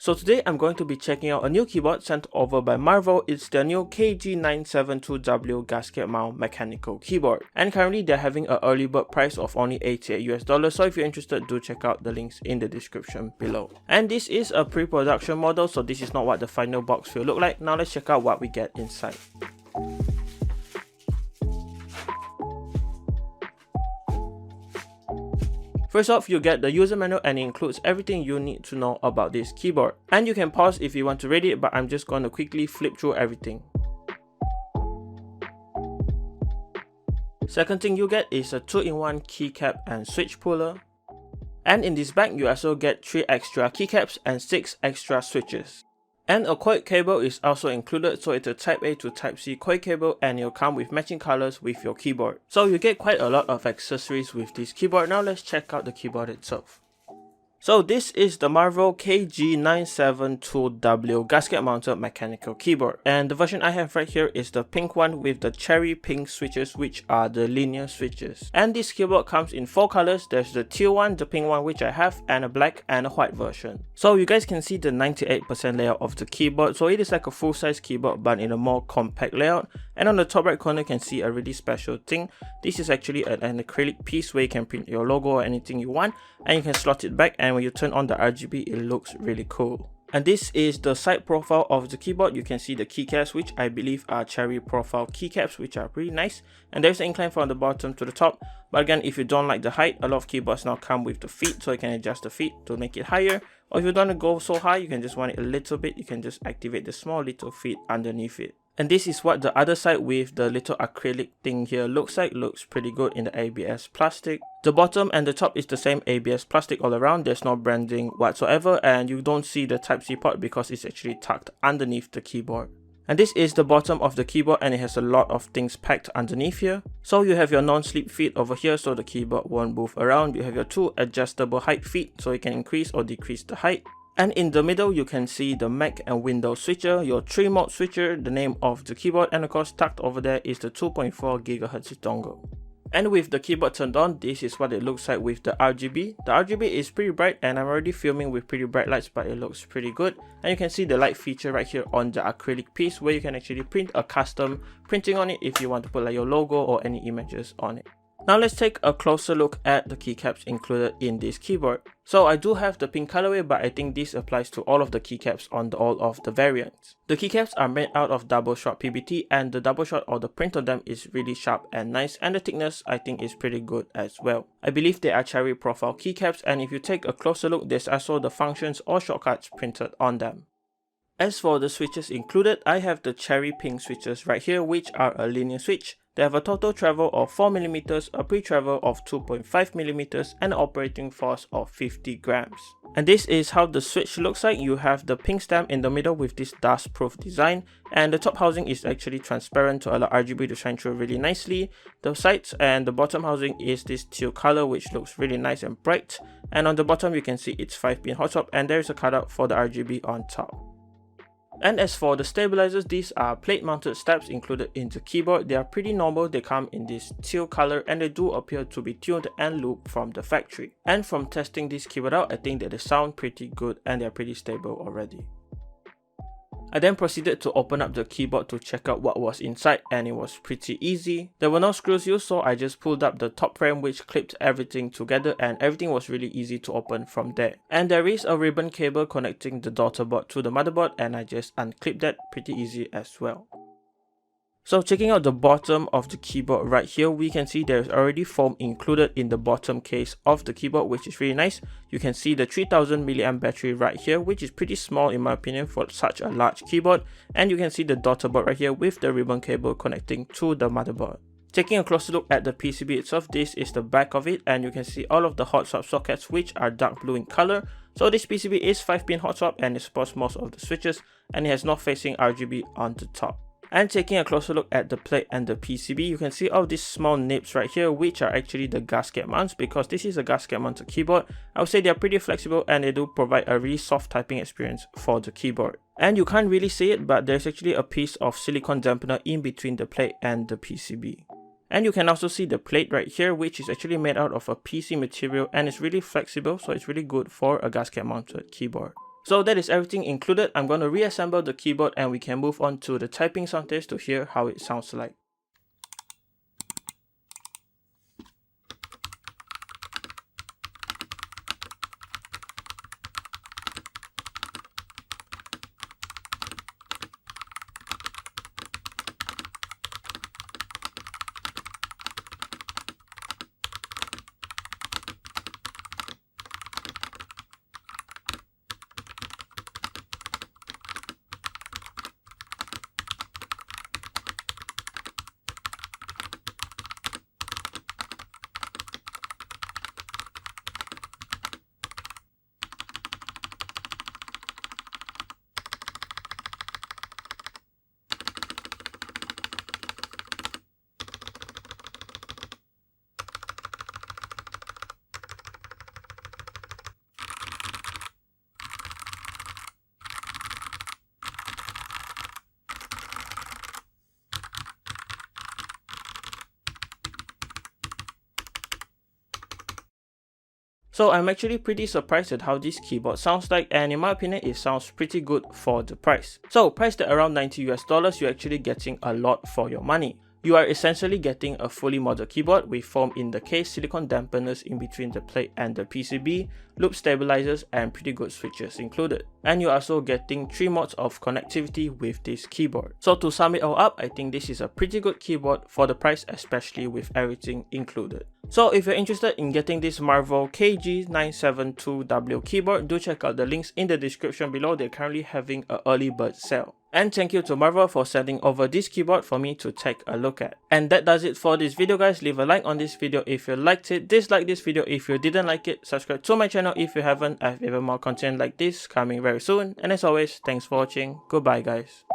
So today I'm going to be checking out a new keyboard sent over by Marvo. It's the new KG972W gasket mount mechanical keyboard. And currently they're having an early bird price of only $88 US. So if you're interested, do check out the links in the description below. And this is a pre-production model, so this is not what the final box will look like. Now let's check out what we get inside. First off, you get the user manual and it includes everything you need to know about this keyboard. And you can pause if you want to read it, but I'm just going to quickly flip through everything. Second thing you get is a 2-in-1 keycap and switch puller. And in this bag, you also get 3 extra keycaps and 6 extra switches. And a cord cable is also included, so it's a Type A to Type C cord cable and it'll come with matching colors with your keyboard. So you get quite a lot of accessories with this keyboard. Now let's check out the keyboard itself. So this is the Marvo KG972W gasket mounted mechanical keyboard, and the version I have right here is the pink one with the cherry pink switches, which are the linear switches. And this keyboard comes in 4 colors. There's the teal one, the pink one which I have, and a black and a white version. So you guys can see the 98% layout of the keyboard. So it is like a full-size keyboard but in a more compact layout. And on the top right corner you can see a really special thing. This is actually an acrylic piece where you can print your logo or anything you want, and you can slot it back, and when you turn on the RGB it looks really cool. And this is the side profile of the keyboard. You can see the keycaps, which I believe are cherry profile keycaps, which are pretty nice. And there's an incline from the bottom to the top. But again, if you don't like the height, a lot of keyboards now come with the feet, so you can adjust the feet to make it higher. Or if you don't want to go so high, you can just want it a little bit, you can just activate the small little feet underneath it. And this is what the other side with the little acrylic thing here looks like. Looks pretty good in the ABS plastic. The bottom and the top is the same ABS plastic all around. There's no branding whatsoever, and you don't see the Type-C port because it's actually tucked underneath the keyboard. And this is the bottom of the keyboard, and it has a lot of things packed underneath here. So you have your non-slip feet over here, so the keyboard won't move around. You have your 2 adjustable height feet, so you can increase or decrease the height. And in the middle you can see the Mac and Windows switcher, your 3-mode switcher, the name of the keyboard, and of course tucked over there is the 2.4 GHz dongle. And with the keyboard turned on, this is what it looks like with the RGB. The RGB is pretty bright, and I'm already filming with pretty bright lights, but it looks pretty good. And you can see the light feature right here on the acrylic piece, where you can actually print a custom printing on it if you want to put like your logo or any images on it. Now let's take a closer look at the keycaps included in this keyboard. So I do have the pink colorway, but I think this applies to all of the keycaps on all of the variants. The keycaps are made out of double shot PBT, and the double shot or the print on them is really sharp and nice, and the thickness I think is pretty good as well. I believe they are cherry profile keycaps, and if you take a closer look, there's also the functions or shortcuts printed on them. As for the switches included, I have the cherry pink switches right here, which are a linear switch. They have a total travel of 4mm, a pre-travel of 2.5mm, and an operating force of 50 grams. And this is how the switch looks like. You have the pink stamp in the middle with this dust-proof design, and the top housing is actually transparent to allow RGB to shine through really nicely. The sides and the bottom housing is this teal color, which looks really nice and bright. And on the bottom you can see it's 5-pin hot swap, and there is a cutout for the RGB on top. And as for the stabilizers, these are plate mounted steps included in the keyboard. They are pretty normal, they come in this teal color, and they do appear to be tuned and looped from the factory. And from testing this keyboard out, I think that they sound pretty good and they are pretty stable already. I then proceeded to open up the keyboard to check out what was inside, and it was pretty easy. There were no screws used, so I just pulled up the top frame which clipped everything together, and everything was really easy to open from there. And there is a ribbon cable connecting the daughter board to the motherboard, and I just unclipped that, pretty easy as well. So checking out the bottom of the keyboard right here, we can see there's already foam included in the bottom case of the keyboard, which is really nice. You can see the 3000 mAh battery right here, which is pretty small in my opinion for such a large keyboard. And you can see the daughter board right here with the ribbon cable connecting to the motherboard. Taking a closer look at the PCB itself, this is the back of it, and you can see all of the hot swap sockets which are dark blue in color. So this PCB is 5-pin hot swap, and it supports most of the switches, and it has north facing RGB on the top. And taking a closer look at the plate and the PCB, you can see all these small nibs right here, which are actually the gasket mounts. Because this is a gasket mounted keyboard, I would say they are pretty flexible, and they do provide a really soft typing experience for the keyboard. And you can't really see it, but there's actually a piece of silicone dampener in between the plate and the PCB. And you can also see the plate right here, which is actually made out of a PC material, and it's really flexible, so it's really good for a gasket mounted keyboard. So that is everything included. I'm going to reassemble the keyboard and we can move on to the typing sound test to hear how it sounds like. So I'm actually pretty surprised at how this keyboard sounds like, and in my opinion it sounds pretty good for the price. So priced at around $90 you're actually getting a lot for your money. You are essentially getting a fully modded keyboard with foam in the case, silicone dampeners in between the plate and the PCB, loop stabilizers and pretty good switches included. And you're also getting 3 modes of connectivity with this keyboard. So to sum it all up, I think this is a pretty good keyboard for the price, especially with everything included. So if you're interested in getting this Marvo KG972W keyboard, do check out the links in the description below. They're currently having an early bird sale. And thank you to Marvo for sending over this keyboard for me to take a look at. And that does it for this video guys. Leave a like on this video if you liked it, dislike this video if you didn't like it, subscribe to my channel if you haven't. I have even more content like this coming very soon. And as always, thanks for watching. Goodbye guys.